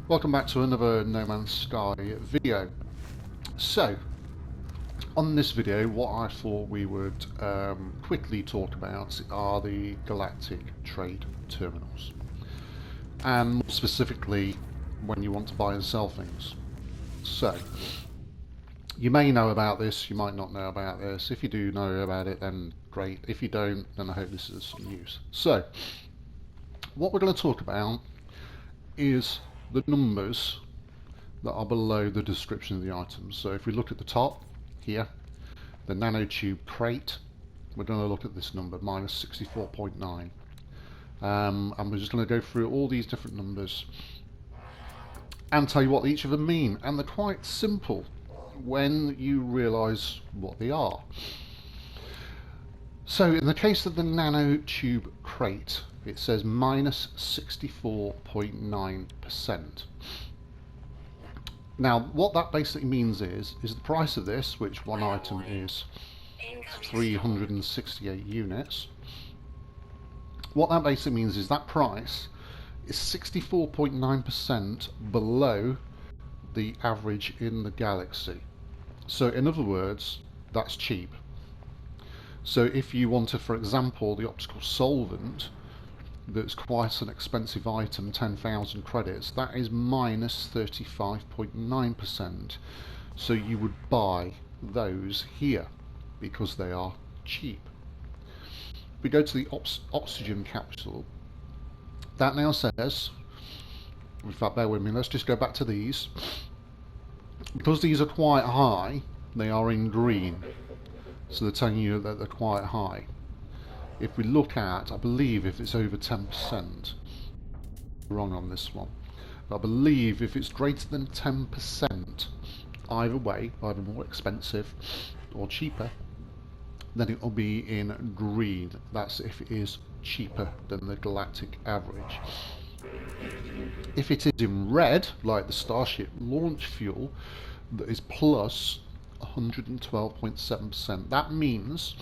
Welcome back to another No Man's Sky video. So, on this video, what I thought we would quickly talk about are the galactic trade terminals. And more specifically, when you want to buy and sell things. So, you may know about this, you might not know about this. If you do know about it, then great. If you don't, then I hope this is some use. So, what we're going to talk about is the numbers that are below the description of the items. So if we look at the top here, the nanotube crate, we're going to look at this number, minus 64.9. And we're just going to go through all these different numbers and tell you what each of them mean. And they're quite simple when you realise what they are. So in the case of the nanotube crate, it says minus 64.9%. Now, what that basically means is the price of this, which one item is 368 units. What that basically means is that price is 64.9% below the average in the galaxy. So in other words, that's cheap. So if you wanted, for example, the optical solvent, that's quite an expensive item, 10,000 credits, that is minus 35.9%. So you would buy those here because they are cheap. We go to the oxygen capsule. That now says, in fact, bear with me, let's just go back to these. Because these are quite high, they are in green. So they're telling you that they're quite high. If we look at, I believe if it's over 10%, wrong on this one, but I believe if it's greater than 10%, either way, either more expensive or cheaper, then it will be in green. That's if it is cheaper than the galactic average. If it is in red, like the Starship launch fuel, that is plus 112.7%, that means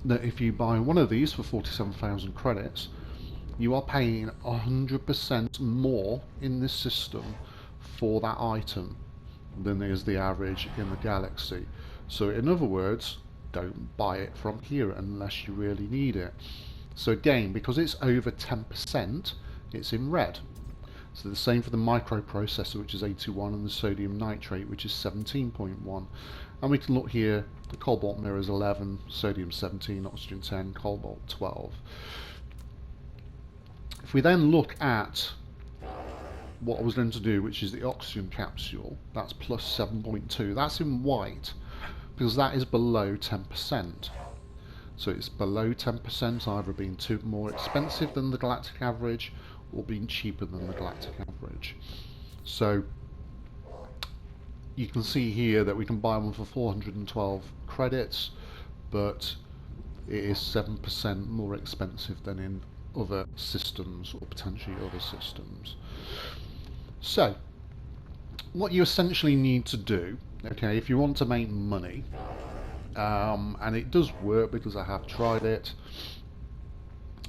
that if you buy one of these for 47,000 credits, you are paying 100% more in this system for that item than is the average in the galaxy. So in other words, don't buy it from here unless you really need it. So again, because it's over 10%, it's in red. So the same for the microprocessor, which is 81, and the sodium nitrate, which is 17.1. And we can look here, the cobalt mirror is 11, sodium 17, oxygen 10, cobalt 12. If we then look at what I was going to do, which is the oxygen capsule, that's plus 7.2. That's in white, because that is below 10%. So it's below 10%, either being more expensive than the galactic average, or being cheaper than the galactic average. So you can see here that we can buy one for 412 credits, but it is 7% more expensive than in other systems, or potentially other systems. So what you essentially need to do, okay, if you want to make money, and it does work because I have tried it,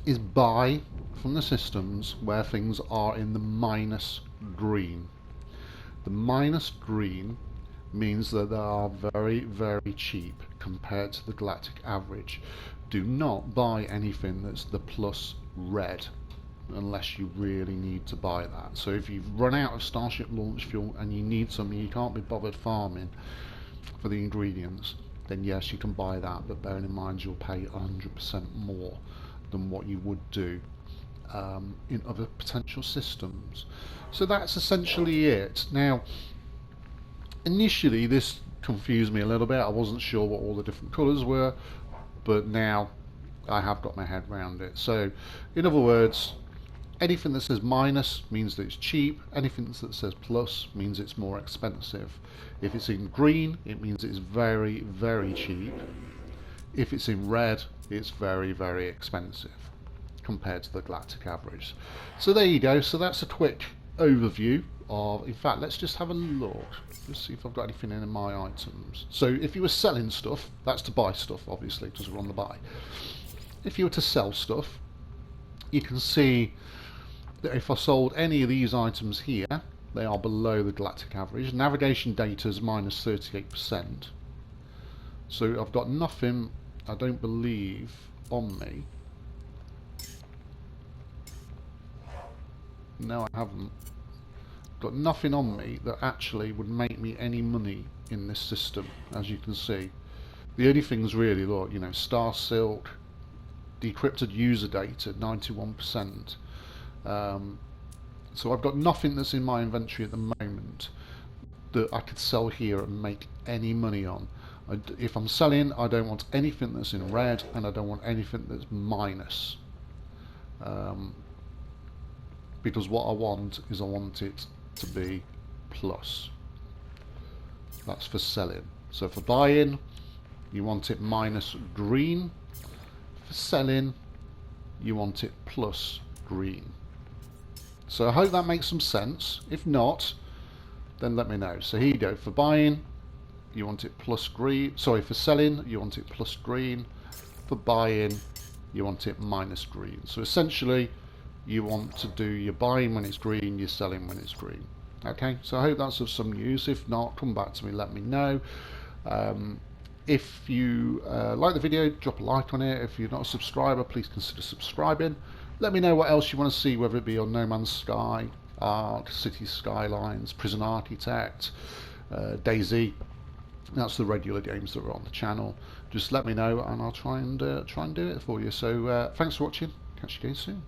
is buy from the systems where things are in the minus green. The minus green means that they are very, very cheap compared to the galactic average. Do not buy anything that's the plus red unless you really need to buy that. So if you've run out of Starship launch fuel and you need something, you can't be bothered farming for the ingredients, then yes, you can buy that, but bearing in mind you'll pay 100% more than what you would do in other potential systems. So that's essentially it. Now, initially this confused me a little bit. I wasn't sure what all the different colours were, but now I have got my head around it. So, in other words, anything that says minus means that it's cheap. Anything that says plus means it's more expensive. If it's in green, it means it's very, very cheap. If it's in red, it's very, very expensive compared to the galactic average. So there you go. So that's a quick overview of, in fact, let's just have a look. Let's see if I've got anything in my items. So if you were selling stuff, that's to buy stuff, obviously, because we're on the buy. If you were to sell stuff, you can see that if I sold any of these items here, they are below the galactic average. Navigation data is minus 38%. So I've got nothing, I don't believe, on me. No, I haven't. Got nothing on me that actually would make me any money in this system, as you can see. The only things really, look, you know, Star Silk, decrypted user data, 91%. So I've got nothing that's in my inventory at the moment that I could sell here and make any money on. If I'm selling, I don't want anything that's in red, and I don't want anything that's minus. Because what I want is I want it to be plus. That's for selling. So for buying, you want it minus green. For selling, you want it plus green. So I hope that makes some sense. If not, then let me know. So here you go. For buying, you want it plus green. Sorry, for selling, you want it plus green. For buying, you want it minus green. So essentially, you want to do your buying when it's green, you're selling when it's green. Okay, so I hope that's of some use. If not, come back to me, let me know. If you like the video, drop a like on it. If you're not a subscriber, please consider subscribing. Let me know what else you want to see, whether it be on No Man's Sky, Ark, City Skylines, Prison Architect, DayZ. That's the regular games that are on the channel. Just let me know and I'll try and do it for you. So thanks for watching. Catch you again soon.